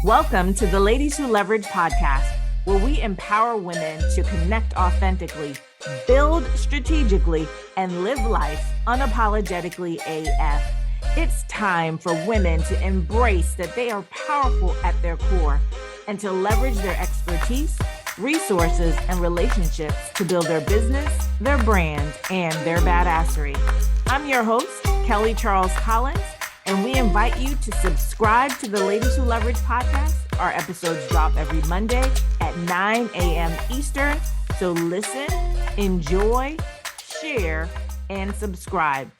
Welcome to the Ladies Who Leverage podcast, where we empower women to connect authentically, build strategically, and live life unapologetically AF. It's time for women to embrace that they are powerful at their core and to leverage their expertise, resources, and relationships to build their business, their brand, and their badassery. I'm your host, Kelly Charles Collins, and we invite you to subscribe to the Ladies Who Leverage podcast. Our episodes drop every Monday at 9 a.m. Eastern. So listen, enjoy, share, and subscribe.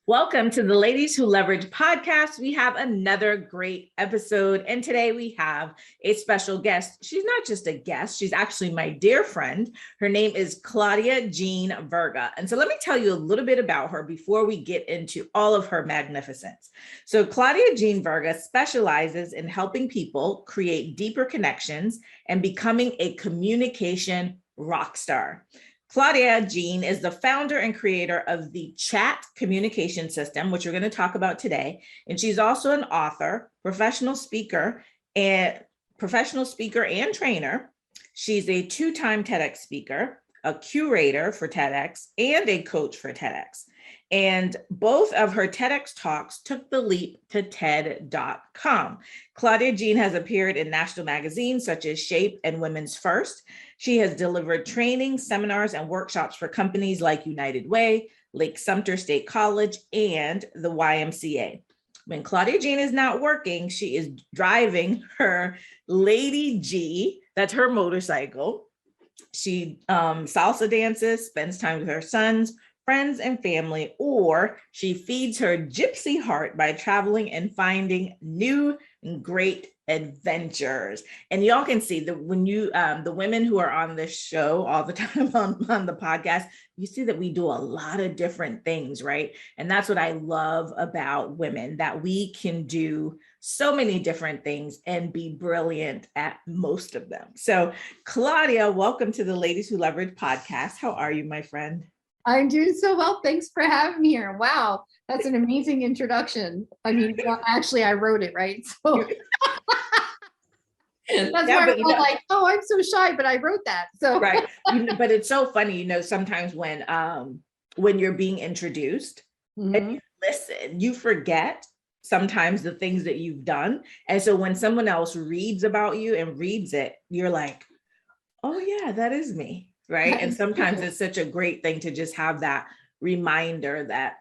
Welcome to the Ladies Who Leverage podcast. We have another great episode, and today we have a special guest. She's not just a guest, she's actually my dear friend. Her name is Claudia-Jean Virga. And so let me tell you a little bit about her before we get into all of her magnificence. So Claudia-Jean Virga specializes in helping people create deeper connections and becoming a communication rock star. Claudia-Jean is the founder and creator of the Chat communication system, which we're going to talk about today. And she's also an author, professional speaker and trainer. She's a 2-time TEDx speaker, a curator for TEDx, and a coach for TEDx. And both of her TEDx talks took the leap to TED.com. Claudia-Jean has appeared in national magazines such as Shape and Women's First. She has delivered training, seminars, and workshops for companies like United Way, Sumter State College, and the YMCA. When Claudia-Jean is not working, she is driving her Lady G, that's her motorcycle. She salsa dances, spends time with her sons, friends, and family, or she feeds her gypsy heart by traveling and finding new and great adventures. And y'all can see that when you, the women who are on this show all the time on the podcast, you see that we do a lot of different things, right? And that's what I love about women, that we can do so many different things and be brilliant at most of them. So Claudia, welcome to the Ladies Who Leverage podcast. How are you, my friend? I'm doing so well. Thanks for having me here. Wow, that's an amazing introduction. I mean, well, actually, I wrote it, right? So that's why I'm like, oh, I'm so shy, but I wrote that. So right. But it's so funny, sometimes when you're being introduced and you listen, you forget sometimes the things that you've done. And so when someone else reads about you and reads it, you're like, oh yeah, that is me. Right. And sometimes it's such a great thing to just have that reminder that,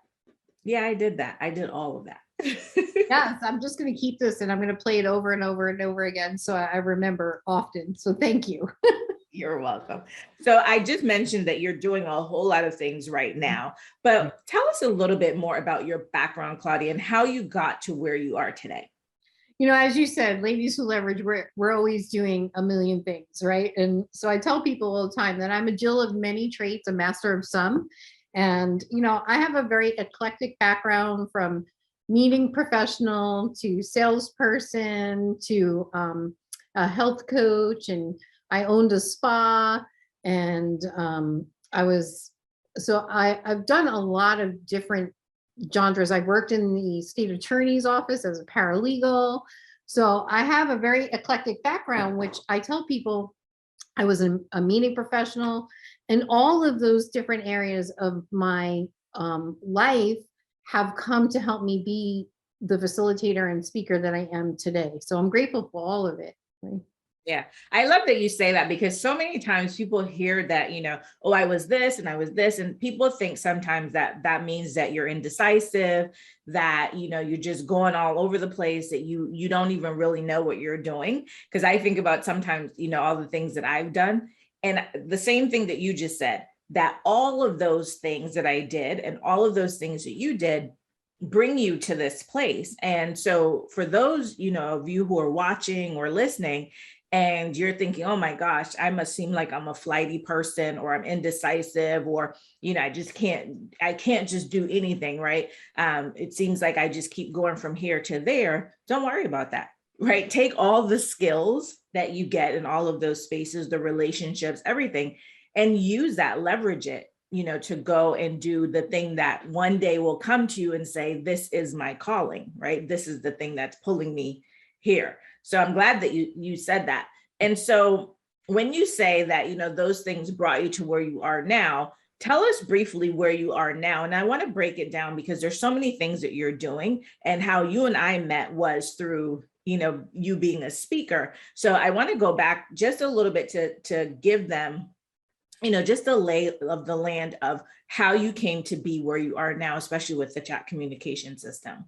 yeah, I did that. I did all of that. Yes, I'm just going to keep this and I'm going to play it over and over and over again. So I remember often. So thank you. You're welcome. So I just mentioned that you're doing a whole lot of things right now, but tell us a little bit more about your background, Claudia, and how you got to where you are today. As you said, Ladies Who Leverage, we're always doing a million things, right? And so I tell people all the time that I'm a Jill of many traits, a master of some. And, I have a very eclectic background, from meeting professional to salesperson to a health coach. And I owned a spa, and I've done a lot of different genres. I worked in the state attorney's office as a paralegal. So I have a very eclectic background, which I tell people I was a meeting professional, and all of those different areas of my life have come to help me be the facilitator and speaker that I am today. So I'm grateful for all of it. Right? Yeah, I love that you say that, because so many times people hear that, oh, I was this and I was this. And people think sometimes that means that you're indecisive, that, you're just going all over the place, that you don't even really know what you're doing. Because I think about sometimes, all the things that I've done, and the same thing that you just said, that all of those things that I did and all of those things that you did bring you to this place. And so for those, of you who are watching or listening, and you're thinking, oh my gosh, I must seem like I'm a flighty person, or I'm indecisive, or, I can't just do anything, right? It seems like I just keep going from here to there. Don't worry about that, right? Take all the skills that you get in all of those spaces, the relationships, everything, and use that, leverage it, to go and do the thing that one day will come to you and say, this is my calling, right? This is the thing that's pulling me here. So I'm glad that you said that. And so when you say that, those things brought you to where you are now, tell us briefly where you are now. And I want to break it down because there's so many things that you're doing, and how you and I met was through, you being a speaker. So I want to go back just a little bit to give them, just the lay of the land of how you came to be where you are now, especially with the chat communication system.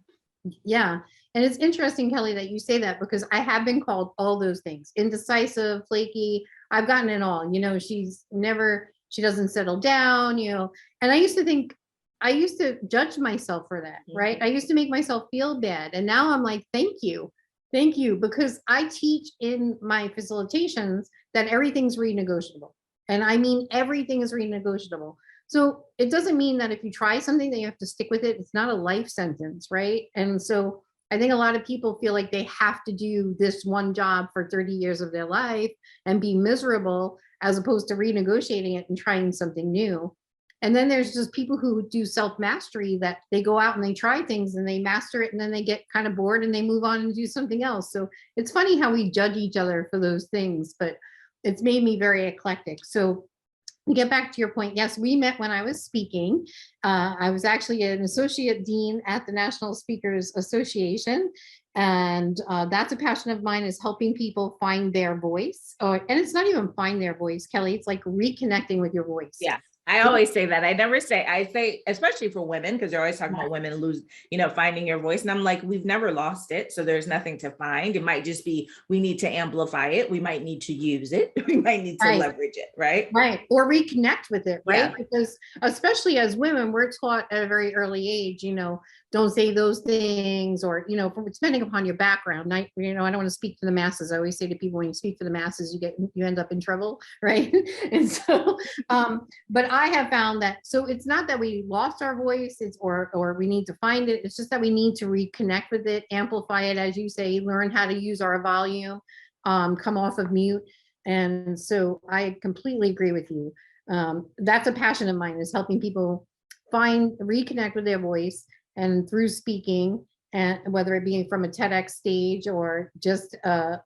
Yeah. And it's interesting, Kelly, that you say that, because I have been called all those things: indecisive, flaky. I've gotten it all. She doesn't settle down, and I used to judge myself for that, right? I used to make myself feel bad. And now I'm like, thank you, because I teach in my facilitations that everything's renegotiable. And I mean, everything is renegotiable. So it doesn't mean that if you try something that you have to stick with it. It's not a life sentence, right? And so I think a lot of people feel like they have to do this one job for 30 years of their life and be miserable, as opposed to renegotiating it and trying something new. And then there's just people who do self-mastery, that they go out and they try things and they master it, and then they get kind of bored and they move on and do something else. So it's funny how we judge each other for those things, but it's made me very eclectic. So to get back to your point, yes, we met when I was speaking. I was actually an associate dean at the National Speakers Association. And that's a passion of mine, is helping people find their voice. And it's not even find their voice, Kelly. It's like reconnecting with your voice. Yeah. I always say that. I say, especially for women, because they're always talking about women lose, finding your voice. And I'm like, we've never lost it. So there's nothing to find. It might just be, we need to amplify it. We might need to use it. We might need to leverage it. Right. Right. Or reconnect with it. Right. Yeah. Because especially as women, we're taught at a very early age, don't say those things, or, depending upon your background. I don't want to speak to the masses. I always say to people, when you speak to the masses, you end up in trouble. Right. And so, but I have found that, so it's not that we lost our voice, or we need to find it. It's just that we need to reconnect with it, amplify it, as you say, learn how to use our volume, come off of mute. And so I completely agree with you. That's a passion of mine, is helping people reconnect with their voice, and through speaking, and whether it be from a TEDx stage, or just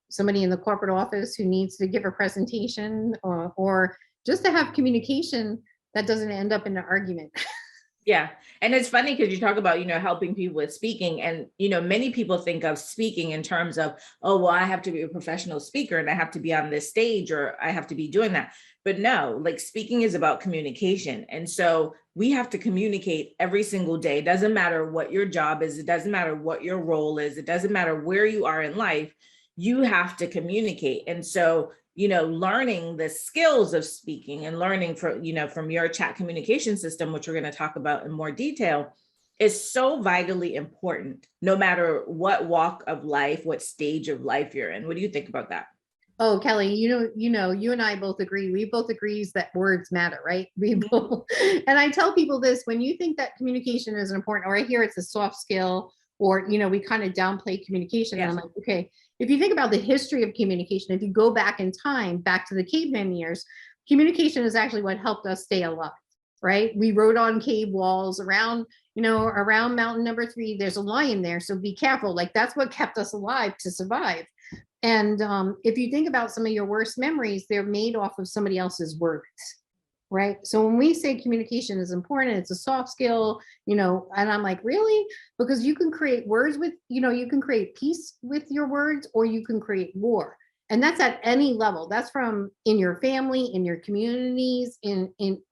somebody in the corporate office who needs to give a presentation, or just to have communication that doesn't end up in an argument. Yeah. And it's funny because you talk about, helping people with speaking, and, many people think of speaking in terms of, oh, well, I have to be a professional speaker and I have to be on this stage, or I have to be doing that. But no, like, speaking is about communication. And so we have to communicate every single day. It doesn't matter what your job is. It doesn't matter what your role is. It doesn't matter where you are in life. You have to communicate. And so, learning the skills of speaking, and learning from your chat communication system, which we're going to talk about in more detail, is so vitally important, no matter what walk of life, what stage of life you're in. What do you think about that? Oh, Kelly, you and I both agree. We both agree that words matter, right? We both, and I tell people this: when you think that communication is important, or I hear it's a soft skill, or, we kind of downplay communication. Yes. And I'm like, okay, if you think about the history of communication, if you go back in time, back to the caveman years, communication is actually what helped us stay alive, right? We wrote on cave walls around mountain number 3, there's a lion there, so be careful. Like, that's what kept us alive to survive. And if you think about some of your worst memories, they're made off of somebody else's words, right? So when we say communication is important, it's a soft skill, and I'm like, really? Because you can create words with, you can create peace with your words, or you can create war. And that's at any level. That's from in your family, in your communities,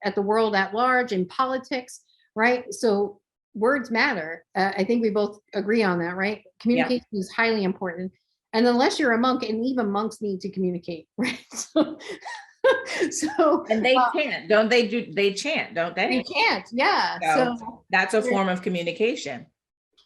at the world at large, in politics, right? So words matter. I think we both agree on that, right? Communication is highly important. And unless you're a monk, and even monks need to communicate, right? So and they chant, don't they? They chant, don't they? They chant, yeah. So that's a form of communication.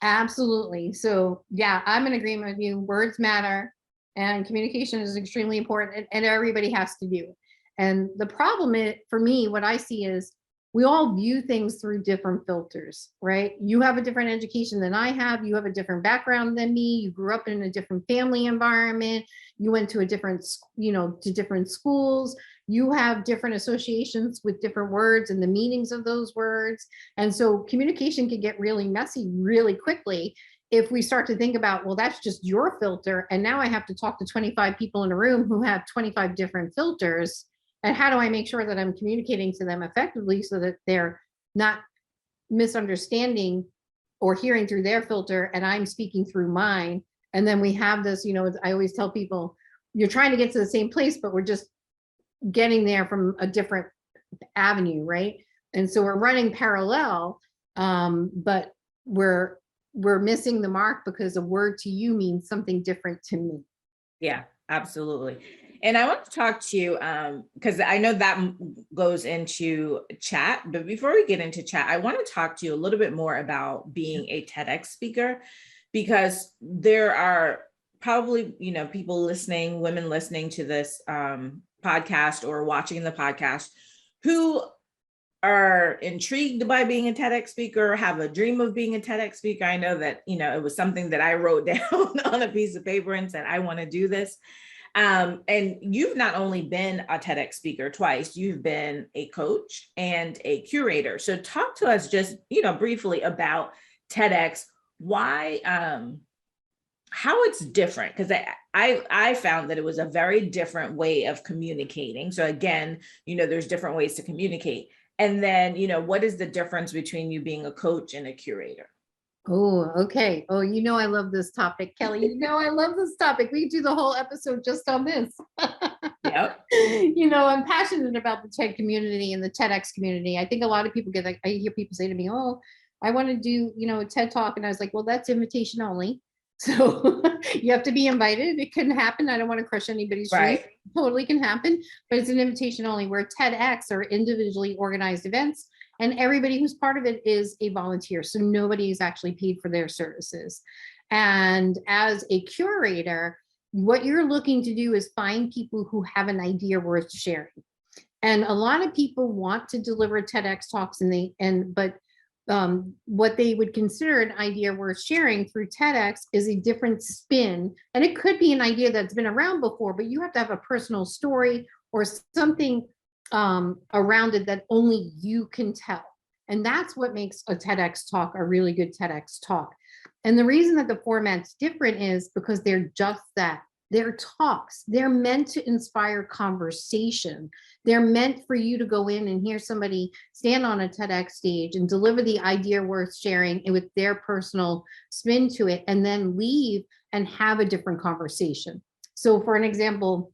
Absolutely. So yeah, I'm in agreement with you. Words matter, and communication is extremely important, and everybody has to do it. And the problem is, for me, what I see is we all view things through different filters, right? You have a different education than I have. You have a different background than me. You grew up in a different family environment. You went to to different schools. You have different associations with different words and the meanings of those words. And so communication can get really messy really quickly if we start to think about, well, that's just your filter, and now I have to talk to 25 people in a room who have 25 different filters, and how do I make sure that I'm communicating to them effectively so that they're not misunderstanding or hearing through their filter and I'm speaking through mine. And then we have this, I always tell people, you're trying to get to the same place, but we're just getting there from a different avenue, right? And so we're running parallel, but we're missing the mark because a word to you means something different to me. Yeah, absolutely. And I want to talk to you because I know that goes into chat, but before we get into chat, I want to talk to you a little bit more about being a TEDx speaker, because there are probably, people listening, women listening to this podcast or watching the podcast who are intrigued by being a TEDx speaker, have a dream of being a TEDx speaker. I know that, it was something that I wrote down on a piece of paper and said, I want to do this. And you've not only been a TEDx speaker twice, you've been a coach and a curator. So talk to us just, briefly about TEDx, why, how it's different, because I found that it was a very different way of communicating. So again, there's different ways to communicate. And then, what is the difference between you being a coach and a curator? Oh, okay. Oh, I love this topic, Kelly. I love this topic. We could do the whole episode just on this. Yep. I'm passionate about the TED community and the TEDx community. I think a lot of people I hear people say to me, oh, I want to do, a TED talk. And I was like, well, that's invitation only. So you have to be invited. It couldn't happen. I don't want to crush anybody's dreams. Right. Totally can happen, but it's an invitation only, where TEDx are individually organized events, and everybody who's part of it is a volunteer. So nobody is actually paid for their services. And as a curator, what you're looking to do is find people who have an idea worth sharing. And a lot of people want to deliver TEDx talks, but what they would consider an idea worth sharing through TEDx is a different spin. And it could be an idea that's been around before, but you have to have a personal story or something around it that only you can tell. And that's what makes a TEDx talk a really good TEDx talk. And the reason that the format's different is because they're just that. They're talks. They're meant to inspire conversation. They're meant for you to go in and hear somebody stand on a TEDx stage and deliver the idea worth sharing with their personal spin to it, and then leave and have a different conversation. So for an example,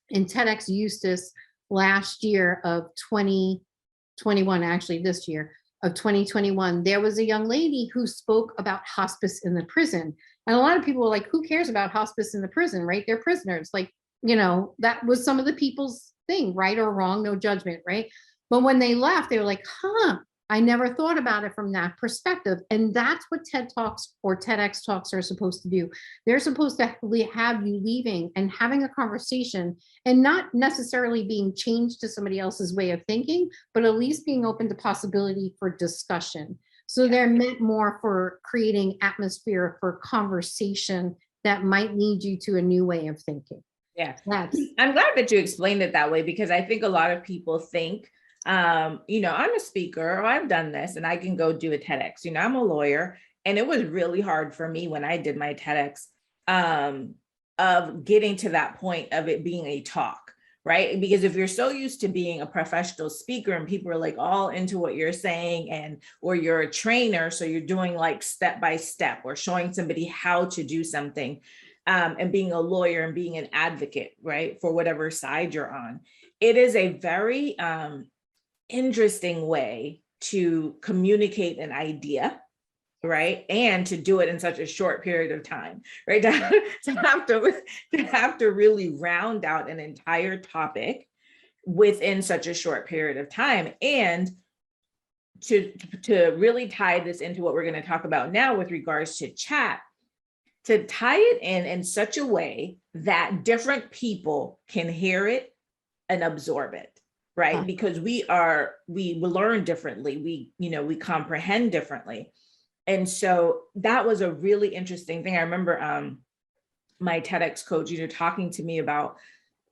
in TEDx Eustis last year of 2021, actually this year of 2021, there was a young lady who spoke about hospice in the prison. And a lot of people were like, who cares about hospice in the prison, right? They're prisoners. Like, that was some of the people's thing, right or wrong, no judgment, right? But when they left, they were like, I never thought about it from that perspective. And that's what TED Talks or TEDx Talks are supposed to do. They're supposed to have you leaving and having a conversation, and not necessarily being changed to somebody else's way of thinking, but at least being open to possibility for discussion. So they're meant more for creating atmosphere for conversation that might lead you to a new way of thinking. Yeah, I'm glad that you explained it that way, because I think a lot of people think, I'm a speaker, or I've done this and I can go do a TEDx. I'm a lawyer, and it was really hard for me when I did my TEDx of getting to that point of it being a talk. Right? Because if you're so used to being a professional speaker and people are like all into what you're saying, or you're a trainer, so you're doing like step by step or showing somebody how to do something, and being a lawyer and being an advocate, right, for whatever side you're on, it is a very interesting way to communicate an idea, right? And to do it in such a short period of time, right? To have to really round out an entire topic within such a short period of time, and to really tie this into what we're going to talk about now with regards to chat, to tie it in such a way that different people can hear it and absorb it, right? Because we learn differently, we comprehend differently. And so that was a really interesting thing. I remember my TEDx coach, talking to me about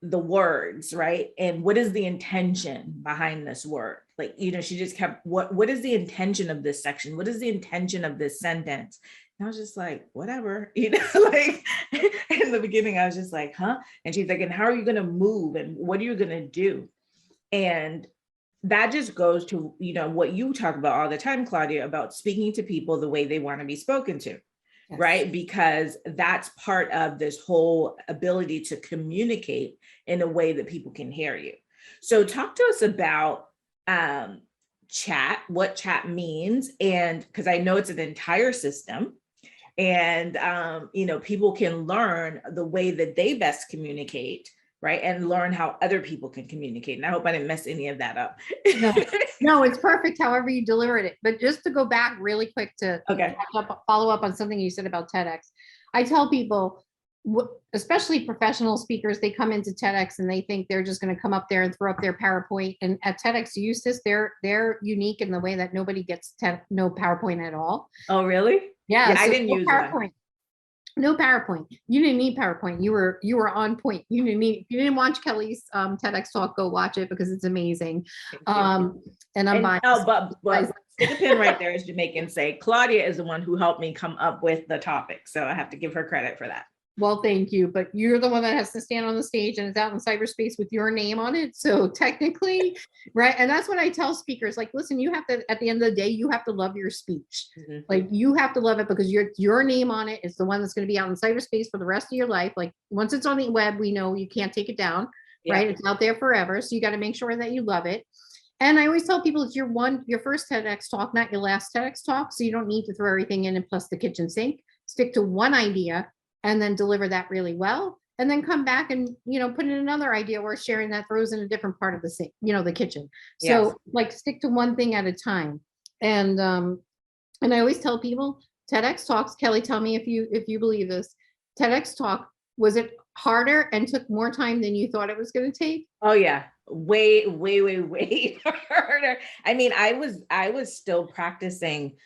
the words, right? And what is the intention behind this word? Like, she just kept, what is the intention of this section? What is the intention of this sentence? I was just like, whatever, like in the beginning, I was just like, huh? And she's like, and how are you going to move? And what are you going to do? And that just goes to, what you talk about all the time, Claudia, about speaking to people the way they want to be spoken to. Yes. Right? Because that's part of this whole ability to communicate in a way that people can hear you. So talk to us about chat, what chat means, and because I know it's an entire system, and people can learn the way that they best communicate, right? And learn how other people can communicate. And I hope I didn't mess any of that up. No, it's perfect however you delivered it. But just to go back really quick to follow up on something you said about TEDx. I tell people, especially professional speakers, they come into TEDx and they think they're just going to come up there and throw up their PowerPoint. And at TEDx Eustis, they're unique in the way that nobody gets no PowerPoint at all. Oh, really? Yeah, I didn't use PowerPoint. No PowerPoint. You didn't need PowerPoint. You were on point. You didn't watch Kelly's TEDx talk, go watch it because it's amazing. And I'm biased. Oh, but stick a pin right there, as Jamaican say. Claudia is the one who helped me come up with the topic, so I have to give her credit for that. Well, thank you, but you're the one that has to stand on the stage and it's out in cyberspace with your name on it. So technically, right. And that's what I tell speakers, like, listen, you have to, at the end of the day, you have to love your speech. Mm-hmm. Like you have to love it because your name on it is the one that's going to be out in cyberspace for the rest of your life. Like once it's on the web, we know you can't take it down, right? It's out there forever. So you got to make sure that you love it. And I always tell people it's your first TEDx talk, not your last TEDx talk. So you don't need to throw everything in and plus the kitchen sink. Stick to one idea and then deliver that really well, and then come back and, put in another idea or sharing that throws in a different part of the sink, the kitchen. So like stick to one thing at a time. And I always tell people TEDx Talks, Kelly, tell me if you believe this, TEDx Talk, was it harder and took more time than you thought it was going to take? Oh yeah. Way harder. I mean, I was still practicing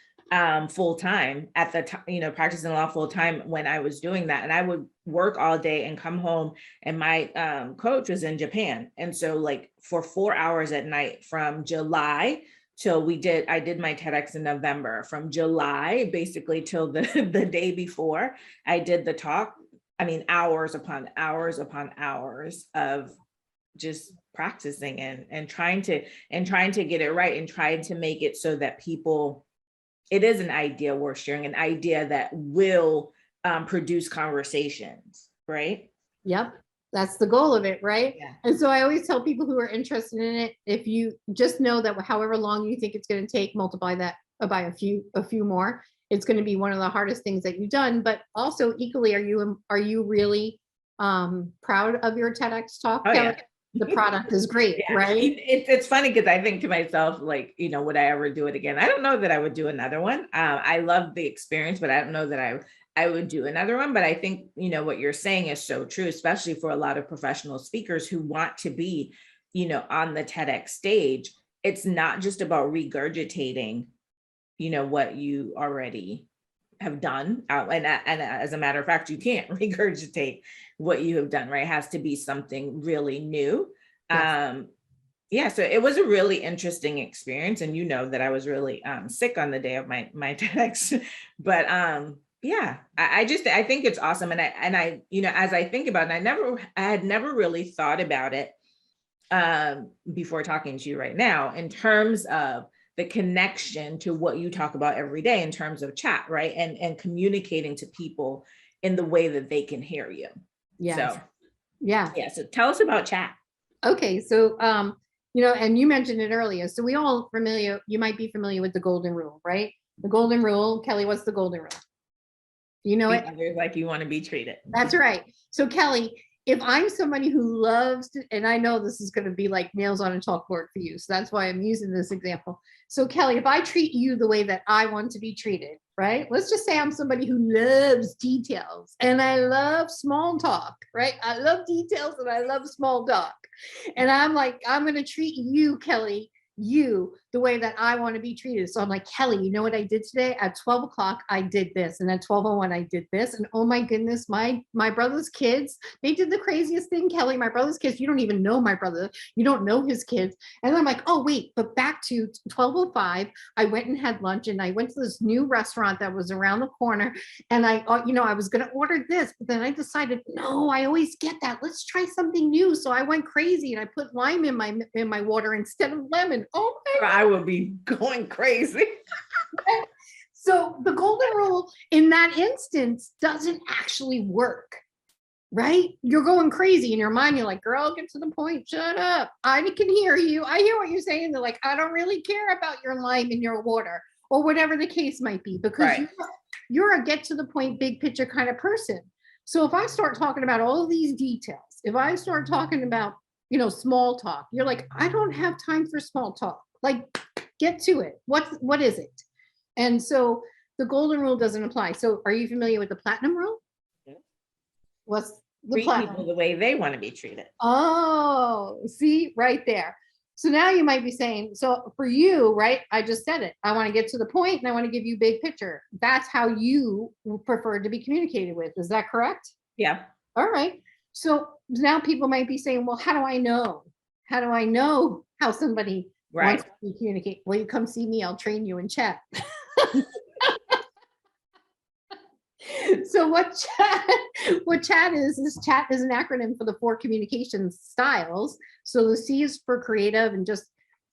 full time at the time, practicing law full time when I was doing that. And I would work all day and come home, and my coach was in Japan. And so like for 4 hours at night from July till I did my TEDx in November, from July basically till the day before I did the talk. I mean, hours upon hours of just practicing and trying to get it right and trying to make it so that it is an idea worth sharing, an idea that will produce conversations, right? Yep. That's the goal of it, right? Yeah. And so I always tell people who are interested in it, if you just know that however long you think it's going to take, multiply that by a few more, it's going to be one of the hardest things that you've done. But also equally, are you really proud of your TEDx talk? Oh, yeah. The product is great, right? It's funny because I think to myself, like, would I ever do it again? I don't know that I would do another one. I love the experience, but I don't know that I would do another one. But I think, what you're saying is so true, especially for a lot of professional speakers who want to be, on the TEDx stage. It's not just about regurgitating, what you already have done. And as a matter of fact, you can't regurgitate what you have done, right? It has to be something really new. Yes. So it was a really interesting experience. And that I was really sick on the day of my TEDx, but I think it's awesome. And I as I think about it, I had never really thought about it before talking to you right now in terms of the connection to what you talk about every day in terms of chat, right? And communicating to people in the way that they can hear you. Yeah. So, yeah. So tell us about chat. Okay. So, and you mentioned it earlier. So you might be familiar with the golden rule, right? The golden rule, Kelly, what's the golden rule? You know it? Others like you want to be treated. That's right. So Kelly, if I'm somebody who loves to, and I know this is going to be like nails on a chalkboard for you, so that's why I'm using this example. So Kelly, if I treat you the way that I want to be treated, right? Let's just say I'm somebody who loves details and I love small talk, right? I love details and I love small talk. And I'm like, I'm going to treat you, Kelly, you the way that I want to be treated. So I'm like, Kelly, you know what I did today? At 12 o'clock, I did this. And at 12:01, I did this. And oh my goodness, my brother's kids, they did the craziest thing, Kelly. My brother's kids, you don't even know my brother. You don't know his kids. And I'm like, oh, wait, but back to 12:05, I went and had lunch and I went to this new restaurant that was around the corner. And I was going to order this, but then I decided, no, I always get that. Let's try something new. So I went crazy and I put lime in my water instead of lemon. Oh my I would be going crazy. So the golden rule in that instance doesn't actually work, right? You're going crazy in your mind. You're like, girl, get to the point. Shut up. I can hear you. I hear what you're saying. They're like, I don't really care about your lime in your water or whatever the case might be, because you're a get to the point, big picture kind of person. So if I start talking about all of these details, if I start talking about, small talk, you're like, I don't have time for small talk. Like, get to it. What is it? And so the golden rule doesn't apply. So are you familiar with the platinum rule? Yeah. What's the Treat platinum? people the way they want to be treated. Oh, see, right there. So now you might be saying, so for you, right? I just said it. I want to get to the point and I want to give you big picture. That's how you prefer to be communicated with. Is that correct? Yeah. All right. So now people might be saying, well, how do I know? How do I know how somebody wants to communicate? Well, you come see me. I'll train you in chat. So what chat is chat is an acronym for the 4 communication styles. So the C is for creative and just,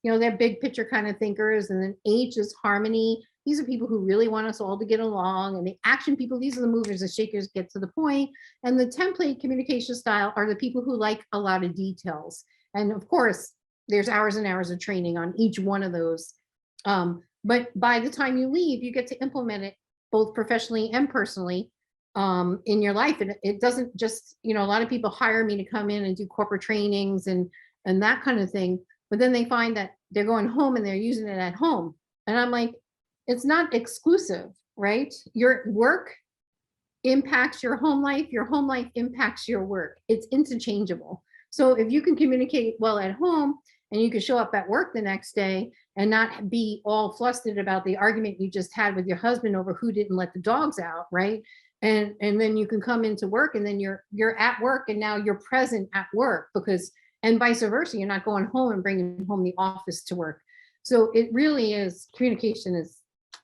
they're big picture kind of thinkers. And then H is harmony. These are people who really want us all to get along. And the action people, these are the movers and shakers, get to the point. And the template communication style are the people who like a lot of details. And of course, there's hours and hours of training on each one of those. But by the time you leave, you get to implement it both professionally and personally in your life. And it doesn't just, a lot of people hire me to come in and do corporate trainings and that kind of thing. But then they find that they're going home and they're using it at home. And I'm like, it's not exclusive, right? Your work impacts your home life impacts your work. It's interchangeable. So if you can communicate well at home and you can show up at work the next day and not be all flustered about the argument you just had with your husband over who didn't let the dogs out, right? And then you can come into work and then you're at work and now you're present at work and vice versa. You're not going home and bringing home the office to work. So it really is, communication is,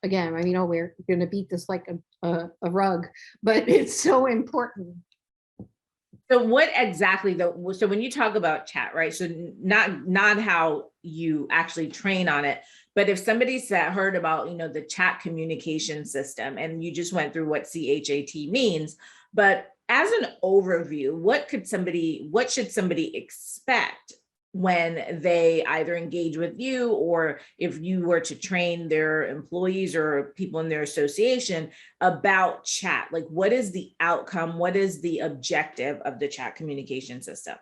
again, we're going to beat this like a rug, but it's so important. So what exactly so when you talk about chat, right? So not how you actually train on it, but if somebody's heard about, the chat communication system and you just went through what CHAT means, but as an overview, what should somebody expect when they either engage with you, or if you were to train their employees or people in their association about chat? Like, what is the outcome? What is the objective of the chat communication system?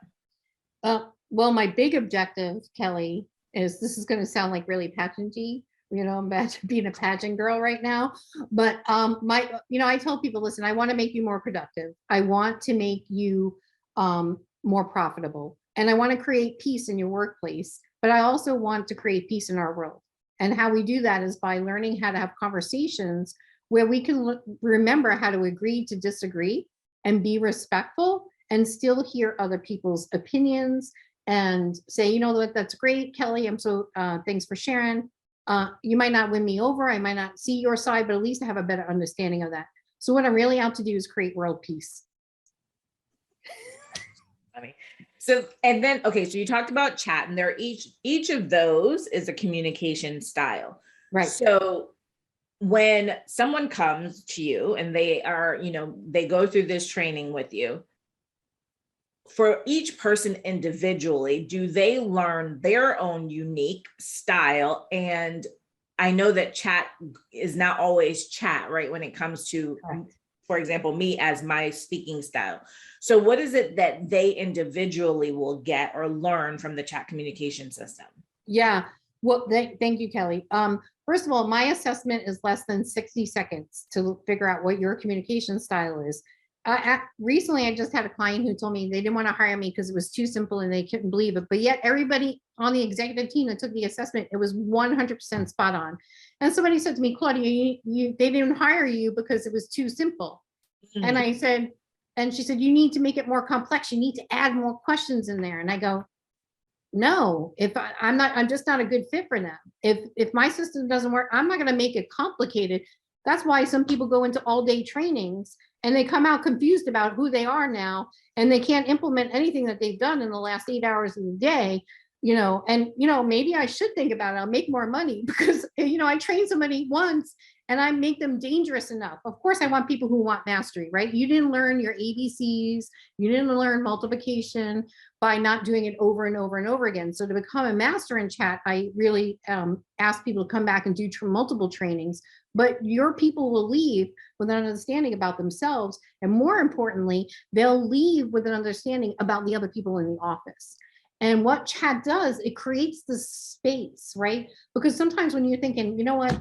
Well, my big objective, Kelly, is, this is going to sound like really pageanty. I'm back to being a pageant girl right now. But I tell people, listen, I want to make you more productive. I want to make you more profitable. And I want to create peace in your workplace, but I also want to create peace in our world. And how we do that is by learning how to have conversations where we can remember how to agree to disagree and be respectful and still hear other people's opinions and say, you know what, that's great, Kelly. I'm so, thanks for sharing. You might not win me over. I might not see your side, but at least I have a better understanding of that. So what I'm really out to do is create world peace. Funny. So, and then, okay, so you talked about chat, and each of those is a communication style. Right. So when someone comes to you and they are, they go through this training with you, for each person individually, do they learn their own unique style? And I know that chat is not always chat, right? When it comes to, for example, me as my speaking style. So what is it that they individually will get or learn from the chat communication system? Yeah, well, thank you, Kelly. First of all, my assessment is less than 60 seconds to figure out what your communication style is. Recently, I just had a client who told me they didn't want to hire me because it was too simple and they couldn't believe it. But yet everybody on the executive team that took the assessment, it was 100% spot on. And somebody said to me, Claudia, they didn't hire you because it was too simple. And I said, and she said, you need to make it more complex. You need to add more questions in there. And I go, no, I'm just not a good fit for them. If my system doesn't work, I'm not going to make it complicated. That's why some people go into all-day trainings and they come out confused about who they are now, and they can't implement anything that they've done in the last 8 hours of the day, and maybe I should think about it. I'll make more money because, I train somebody once and I make them dangerous enough. Of course, I want people who want mastery, right? You didn't learn your ABCs. You didn't learn multiplication by not doing it over and over and over again. So to become a master in chat, I really ask people to come back and do multiple trainings, but your people will leave with an understanding about themselves. And more importantly, they'll leave with an understanding about the other people in the office. And what chat does, it creates this space, right? Because sometimes when you're thinking, you know what,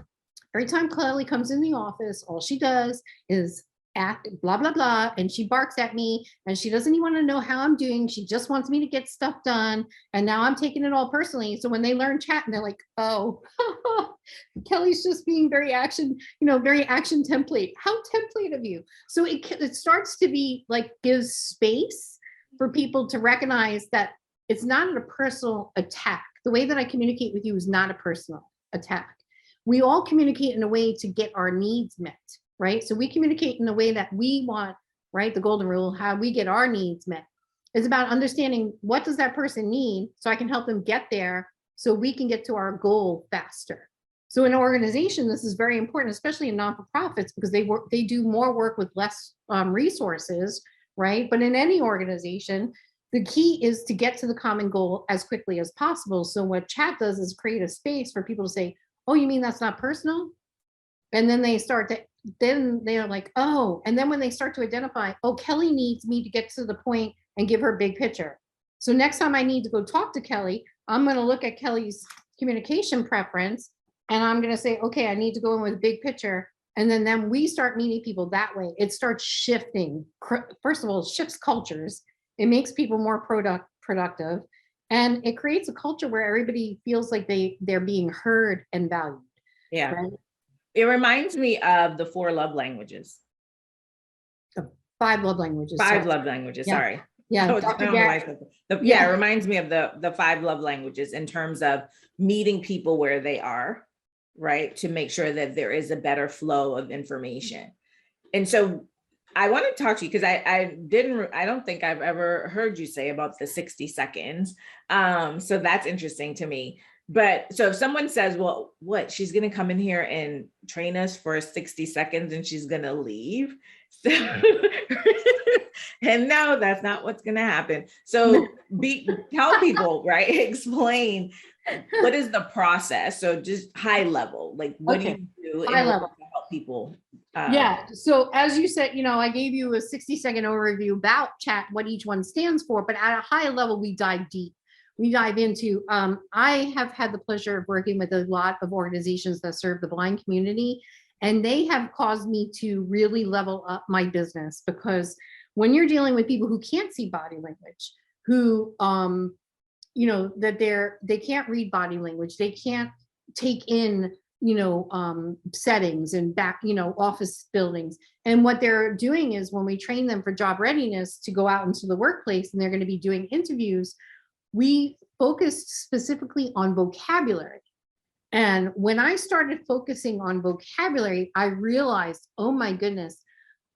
every time Kelly comes in the office, all she does is act blah, blah, blah. And she barks at me and she doesn't even want to know how I'm doing. She just wants me to get stuff done. And now I'm taking it all personally. So when they learn chat and they're like, oh, Kelly's just being very action template. How template of you? So it starts to be like, gives space for people to recognize that it's not a personal attack. The way that I communicate with you is not a personal attack. We all communicate in a way to get our needs met, right? So we communicate in a way that we want, right? The golden rule, how we get our needs met. It's about understanding what does that person need so I can help them get there so we can get to our goal faster. So in an organization, this is very important, especially in non-for-profits, because they do more work with less resources, right? But in any organization, the key is to get to the common goal as quickly as possible. So what chat does is create a space for people to say, oh, you mean that's not personal? And then then they're like, oh, and then when they start to identify, oh, Kelly needs me to get to the point and give her big picture. So next time I need to go talk to Kelly, I'm going to look at Kelly's communication preference and I'm going to say, okay, I need to go in with a big picture. And then we start meeting people that way. It starts shifting. First of all, it shifts cultures. It makes people more productive. And it creates a culture where everybody feels like they're being heard and valued. Yeah. Right? It reminds me of the 4 love languages. The 5 love languages. 5 love languages, yeah. Sorry. Yeah. It reminds me of the 5 love languages in terms of meeting people where they are, right? To make sure that there is a better flow of information. And so I want to talk to you because I don't think I've ever heard you say about the 60 seconds. So that's interesting to me. But so if someone says, well, what, she's going to come in here and train us for 60 seconds and she's going to leave. So, and no, that's not what's going to happen. So tell people, right? Explain what is the process. So just high level, like what do you do in order to help people? Yeah. So as you said, I gave you a 60-second overview about chat, what each one stands for, but at a high level, we dive deep. We dive into, I have had the pleasure of working with a lot of organizations that serve the blind community, and they have caused me to really level up my business, because when you're dealing with people who can't see body language, who, that they can't read body language, they can't take in settings and back, office buildings. And what they're doing is when we train them for job readiness to go out into the workplace and they're going to be doing interviews, we focused specifically on vocabulary. And when I started focusing on vocabulary, I realized, oh my goodness,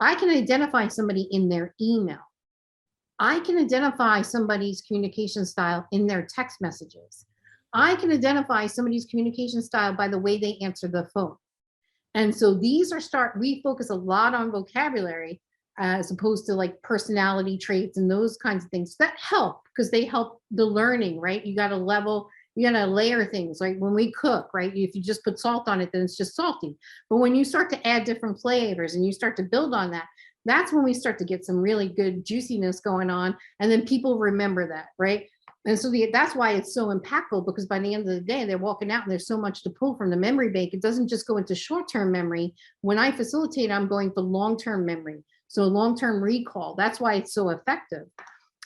I can identify somebody in their email. I can identify somebody's communication style in their text messages. I can identify somebody's communication style by the way they answer the phone. And so we focus a lot on vocabulary as opposed to like personality traits and those kinds of things that help, because they help the learning, right? You got to layer things. Like when we cook, right? If you just put salt on it, then it's just salty. But when you start to add different flavors and you start to build on that, that's when we start to get some really good juiciness going on. And then people remember that, right? And so that's why it's so impactful, because by the end of the day, they're walking out and there's so much to pull from the memory bank. It doesn't just go into short-term memory. When I facilitate, I'm going for long-term memory. So long-term recall, that's why it's so effective.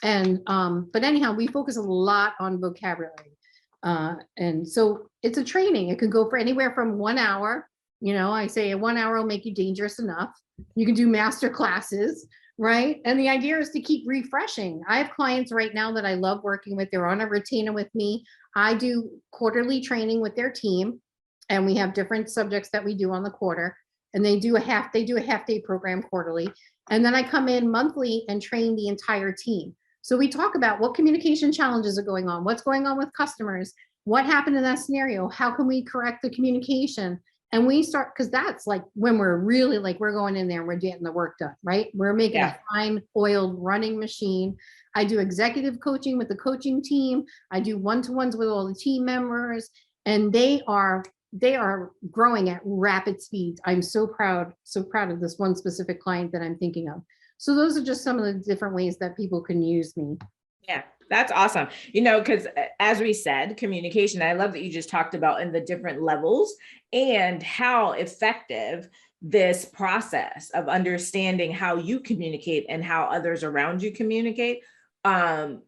And, but anyhow, we focus a lot on vocabulary. And so it's a training. It could go for anywhere from 1 hour. You know, I say 1 hour will make you dangerous enough. You can do master classes, right? And the idea is to keep refreshing. I have clients right now that I love working with. They're on a retainer with me. I do quarterly training with their team, and we have different subjects that we do on the quarter. And they do a half day program quarterly. And then I come in monthly and train the entire team. So we talk about what communication challenges are going on, what's going on with customers, what happened in that scenario, how can we correct the communication? And we start, because that's like when we're really like, we're going in there and we're getting the work done, right? We're making a fine oiled running machine. I do executive coaching with the coaching team. I do one-to-ones with all the team members, and they are growing at rapid speeds. I'm so proud of this one specific client that I'm thinking of. So those are just some of the different ways that people can use me. Yeah, that's awesome. You know, because as we said, communication, I love that you just talked about in the different levels and how effective this process of understanding how you communicate and how others around you communicate can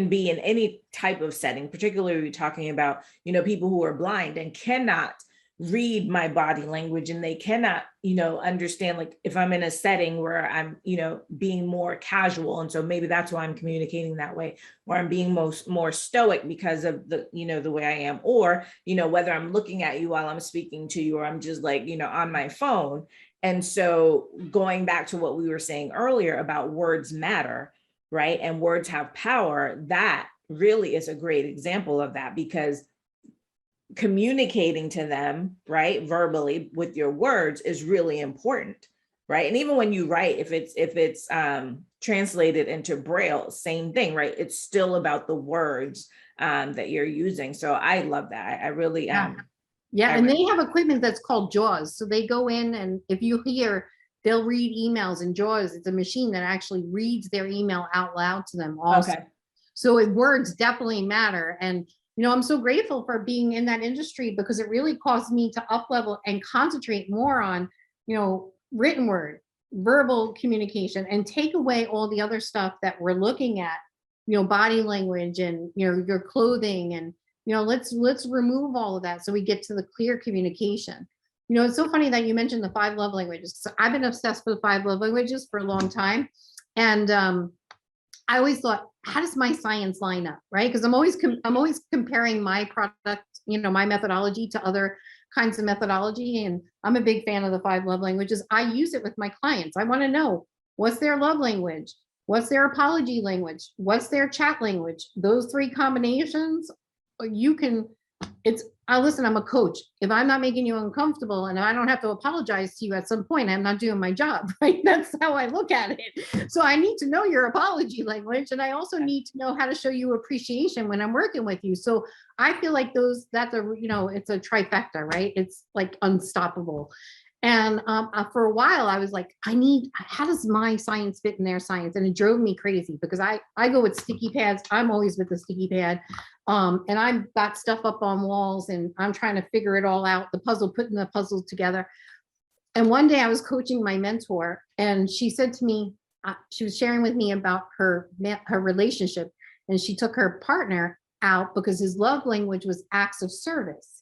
be in any type of setting, particularly talking about, you know, people who are blind and cannot read my body language, and they cannot, you know, understand, like if I'm in a setting where I'm, you know, being more casual. And so maybe that's why I'm communicating that way, or I'm being more stoic because of the, you know, the way I am, or, you know, whether I'm looking at you while I'm speaking to you, or I'm just like, you know, on my phone. And so going back to what we were saying earlier about words matter, right? And words have power. That really is a great example of that, because communicating to them, right, verbally with your words is really important, right? And even when you write, if it's translated into Braille, same thing, right? It's still about the words that you're using. So I love that. I really Yeah, and they have equipment that's called JAWS. So they go in, and if you hear, they'll read emails in JAWS. It's a machine that actually reads their email out loud to them also. Okay. So words definitely matter. And you know, I'm so grateful for being in that industry, because it really caused me to up level and concentrate more on, you know, written word, verbal communication, and take away all the other stuff that we're looking at, you know, body language and, you know, your clothing, and, you know, let's remove all of that so we get to the clear communication. You know, it's so funny that you mentioned the 5 love languages. So I've been obsessed with the 5 love languages for a long time. And I always thought, how does my science line up, right? Because I'm always comparing my product, you know, my methodology to other kinds of methodology. And I'm a big fan of the 5 love languages. I use it with my clients. I want to know, what's their love language? What's their apology language? What's their chat language? Those 3 combinations, you can, listen, I'm a coach. If I'm not making you uncomfortable and I don't have to apologize to you at some point, I'm not doing my job, right? That's how I look at it. So I need to know your apology language. And I also need to know how to show you appreciation when I'm working with you. So I feel like that's a, you know, it's a trifecta, right? It's like unstoppable. And for a while I was like, how does my science fit in their science? And it drove me crazy, because I go with sticky pads. I'm always with the sticky pad. And I've got stuff up on walls, and I'm trying to figure it all out, putting the puzzle together. And one day I was coaching my mentor, and she said to me, she was sharing with me about her relationship, and she took her partner out because his love language was acts of service.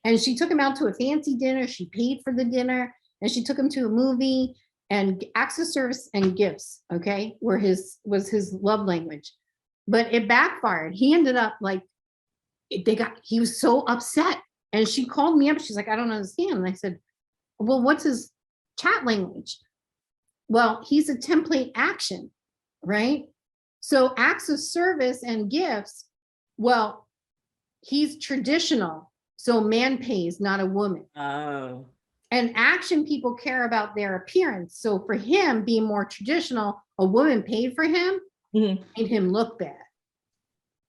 And she took him out to a fancy dinner. She paid for the dinner, and she took him to a movie, and acts of service and gifts, okay, was his love language. But it backfired. He ended up like, he was so upset. And she called me up. She's like, I don't understand. And I said, well, what's his chat language? Well, he's a template action, right? So acts of service and gifts, well, he's traditional. So man pays, not a woman. Oh. And action people care about their appearance. So for him being more traditional, a woman paid for him, made him look bad.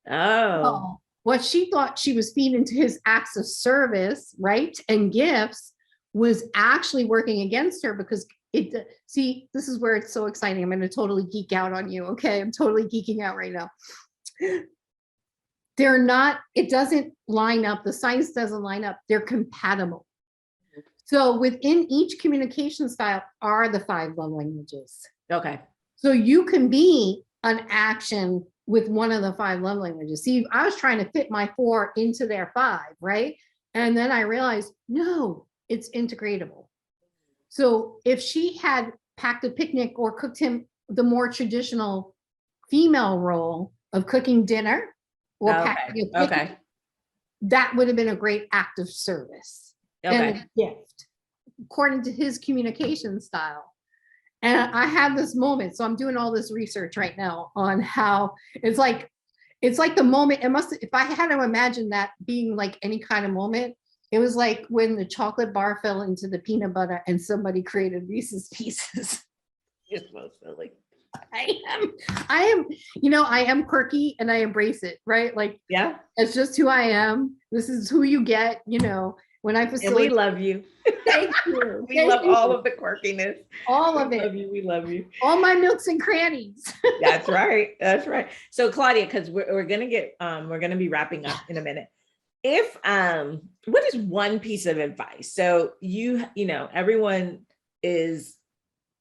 Oh. What she thought she was feeding to his acts of service, right, and gifts, was actually working against her, because see, this is where it's so exciting. I'm going to totally geek out on you. Okay. I'm totally geeking out right now. It doesn't line up. The science doesn't line up. They're compatible. So within each communication style are the 5 love languages. Okay. So you can be an action with one of the 5 love languages. See, I was trying to fit my 4 into their 5, right? And then I realized, no, it's integratable. So if she had packed a picnic or cooked him the more traditional female role of cooking dinner or packing a picnic, Okay. that would have been a great act of service and Okay. a gift, according to his communication style. And I had this moment, so I'm doing all this research right now on how it's like the moment, it must, if I had to imagine that being like any kind of moment, it was like when the chocolate bar fell into the peanut butter and somebody created Reese's Pieces. You're so silly. I am, I am quirky and I embrace it, right? Like, Yeah. it's just who I am. This is who you get, when I facilitate. And we love you. Thank you. We love all of the quirkiness. All of it. We love you. All my nooks and crannies. That's right. That's right. So Claudia, because we're gonna be wrapping up in a minute. If what is one piece of advice? So everyone is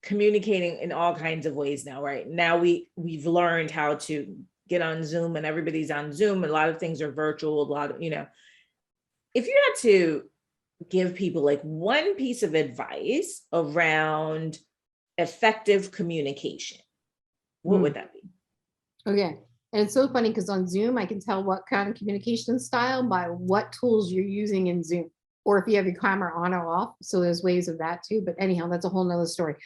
communicating in all kinds of ways now, right? Now we've learned how to get on Zoom, and everybody's on Zoom. A lot of things are virtual. A lot of, if you had to give people like one piece of advice around effective communication, what would that be? Okay. And it's so funny because on Zoom, I can tell what kind of communication style by what tools you're using in Zoom, or if you have your camera on or off. So there's ways of that too. But anyhow, that's a whole nother story.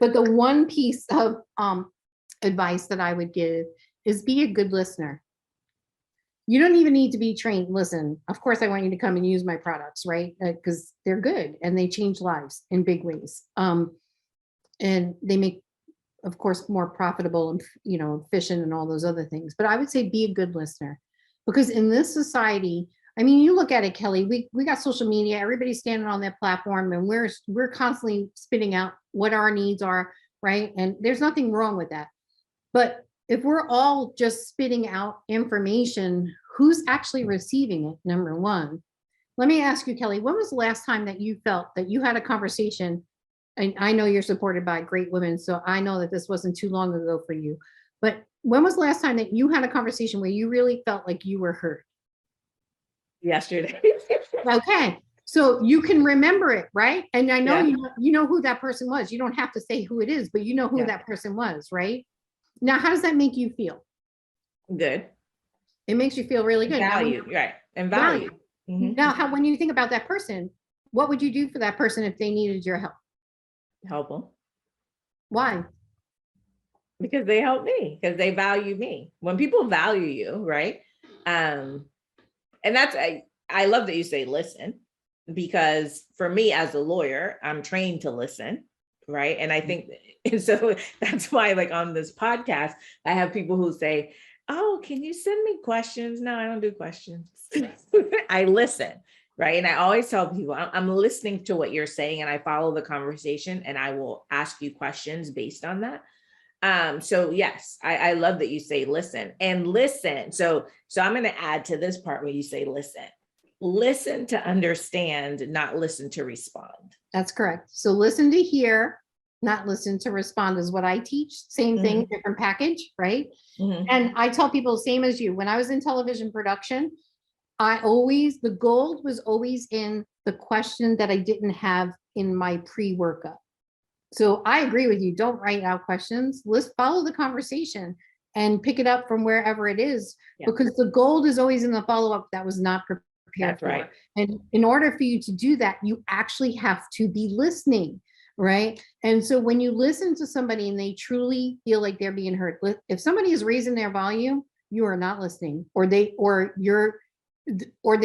But the one piece of advice that I would give is be a good listener. You don't even need to be trained. Listen, of course, I want you to come and use my products, right? Because they're good and they change lives in big ways. And they make, of course, more profitable and, efficient and all those other things. But I would say be a good listener, because in this society, I mean, you look at it, Kelly, we got social media, everybody's standing on their platform, and we're constantly spitting out what our needs are, right? And there's nothing wrong with that. But if we're all just spitting out information, who's actually receiving it? Number one. Let me ask you, Kelly, when was the last time that you felt that you had a conversation? And I know you're supported by great women, so I know that this wasn't too long ago for you. But when was the last time that you had a conversation where you really felt like you were heard? Yesterday. Okay. So you can remember it, right? And I know you know who that person was. You don't have to say who it is, but you know who that person was, right? Now, how does that make you feel? Good. It makes you feel really good. Value, right? And value. Mm-hmm. Now, when you think about that person, what would you do for that person if they needed your help? Help them. Why? Because they help me, because they value me. When people value you, right? And that's, I love that you say listen, because for me as a lawyer, I'm trained to listen, right? And I think, and so that's why, like on this podcast, I have people who say, oh, can you send me questions? No, I don't do questions. I listen, right? And I always tell people, I'm listening to what you're saying, and I follow the conversation, and I will ask you questions based on that. So yes, I love that you say listen and listen. So I'm going to add to this part where you say listen to understand, not listen to respond. That's correct. So listen to hear, not listen to respond is what I teach. Same thing, different package, right? And I tell people same as you. When I was in television production, the gold was always in the question that I didn't have in my pre-workup. So I agree with you. Don't write out questions. Let's follow the conversation and pick it up from wherever it is, because the gold is always in the follow-up that was not prepared. That's for. Right. And in order for you to do that, you actually have to be listening, right? And so when you listen to somebody and they truly feel like they're being heard, if somebody is raising their volume, you are not listening, or they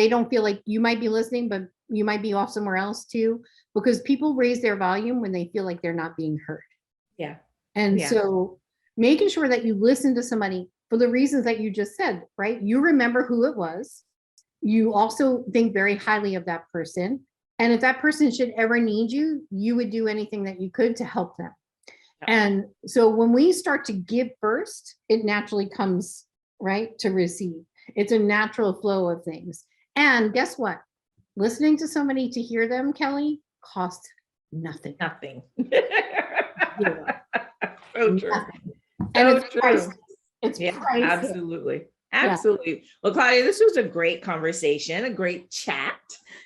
don't feel like you might be listening, but you might be off somewhere else too, because people raise their volume when they feel like they're not being heard. Yeah. And so making sure that you listen to somebody for the reasons that you just said, right? You remember who it was. You also think very highly of that person. And if that person should ever need you, you would do anything that you could to help them. And so when we start to give first, it naturally comes, right, to receive. It's a natural flow of things. And guess what? Listening to somebody to hear them, Kelly, cost nothing. Nothing. Zero. So true. Nothing. So And it's true. priceless. It's Yeah, priceless. absolutely. Absolutely. Well, Claudia, this was a great conversation, a great chat.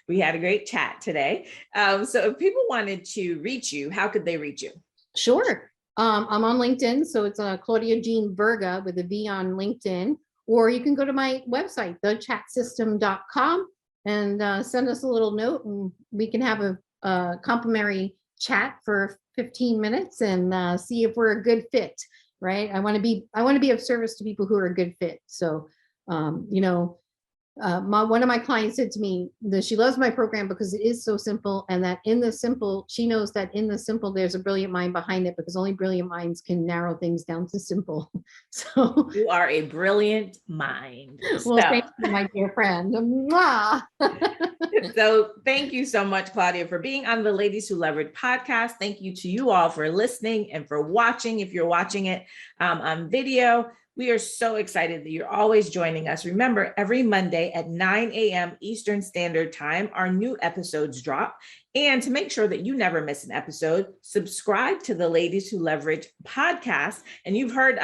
We had a great chat today. So if people wanted to reach you, how could they reach you? Sure. I'm on LinkedIn. So it's Claudia-Jean Virga with a V on LinkedIn. Or you can go to my website, thechatsystem.com, and send us a little note, and we can have a complimentary chat for 15 minutes and see if we're a good fit. Right. I want to be of service to people who are a good fit. So, one of my clients said to me that she loves my program because it is so simple, and that in the simple, she knows that in the simple, there's a brilliant mind behind it, because only brilliant minds can narrow things down to simple. So you are a brilliant mind. Well, thank you, my dear friend. Mwah. So thank you so much, Claudia, for being on the Ladies Who Leverage podcast. Thank you to you all for listening and for watching. If you're watching it on video, we are so excited that you're always joining us. Remember, every Monday at 9 a.m. Eastern Standard Time, our new episodes drop. And to make sure that you never miss an episode, subscribe to the Ladies Who Leverage podcast. And you've heard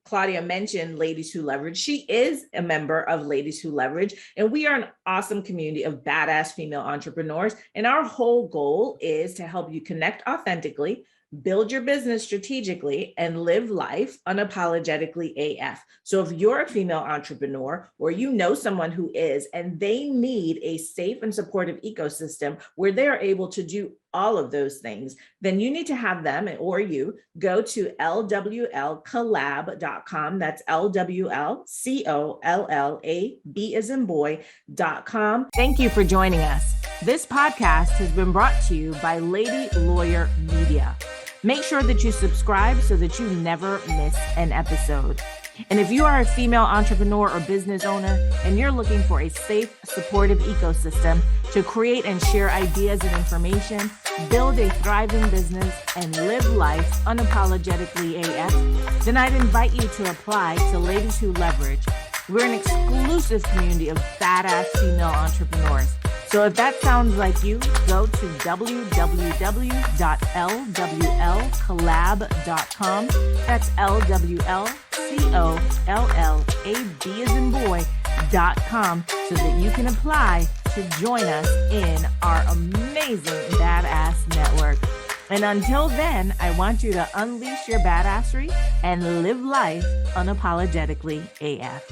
Claudia mentioned Ladies Who Leverage. She is a member of Ladies Who Leverage, and we are an awesome community of badass female entrepreneurs. And our whole goal is to help you connect authentically, build your business strategically, and live life unapologetically AF. So if you're a female entrepreneur, or you know someone who is, and they need a safe and supportive ecosystem where they're able to do all of those things, then you need to have them, or you go to lwlcollab.com. That's LWLCOLLAB as in boy.com. Thank you for joining us. This podcast has been brought to you by Lady Lawyer Media. Make sure that you subscribe so that you never miss an episode. And if you are a female entrepreneur or business owner, and you're looking for a safe, supportive ecosystem to create and share ideas and information, build a thriving business, and live life unapologetically AF, then I'd invite you to apply to Ladies Who Leverage. We're an exclusive community of badass female entrepreneurs. So if that sounds like you, go to www.lwlcollab.com. That's LWLCOLLAB as in boy.com, so that you can apply to join us in our amazing badass network. And until then, I want you to unleash your badassery and live life unapologetically AF.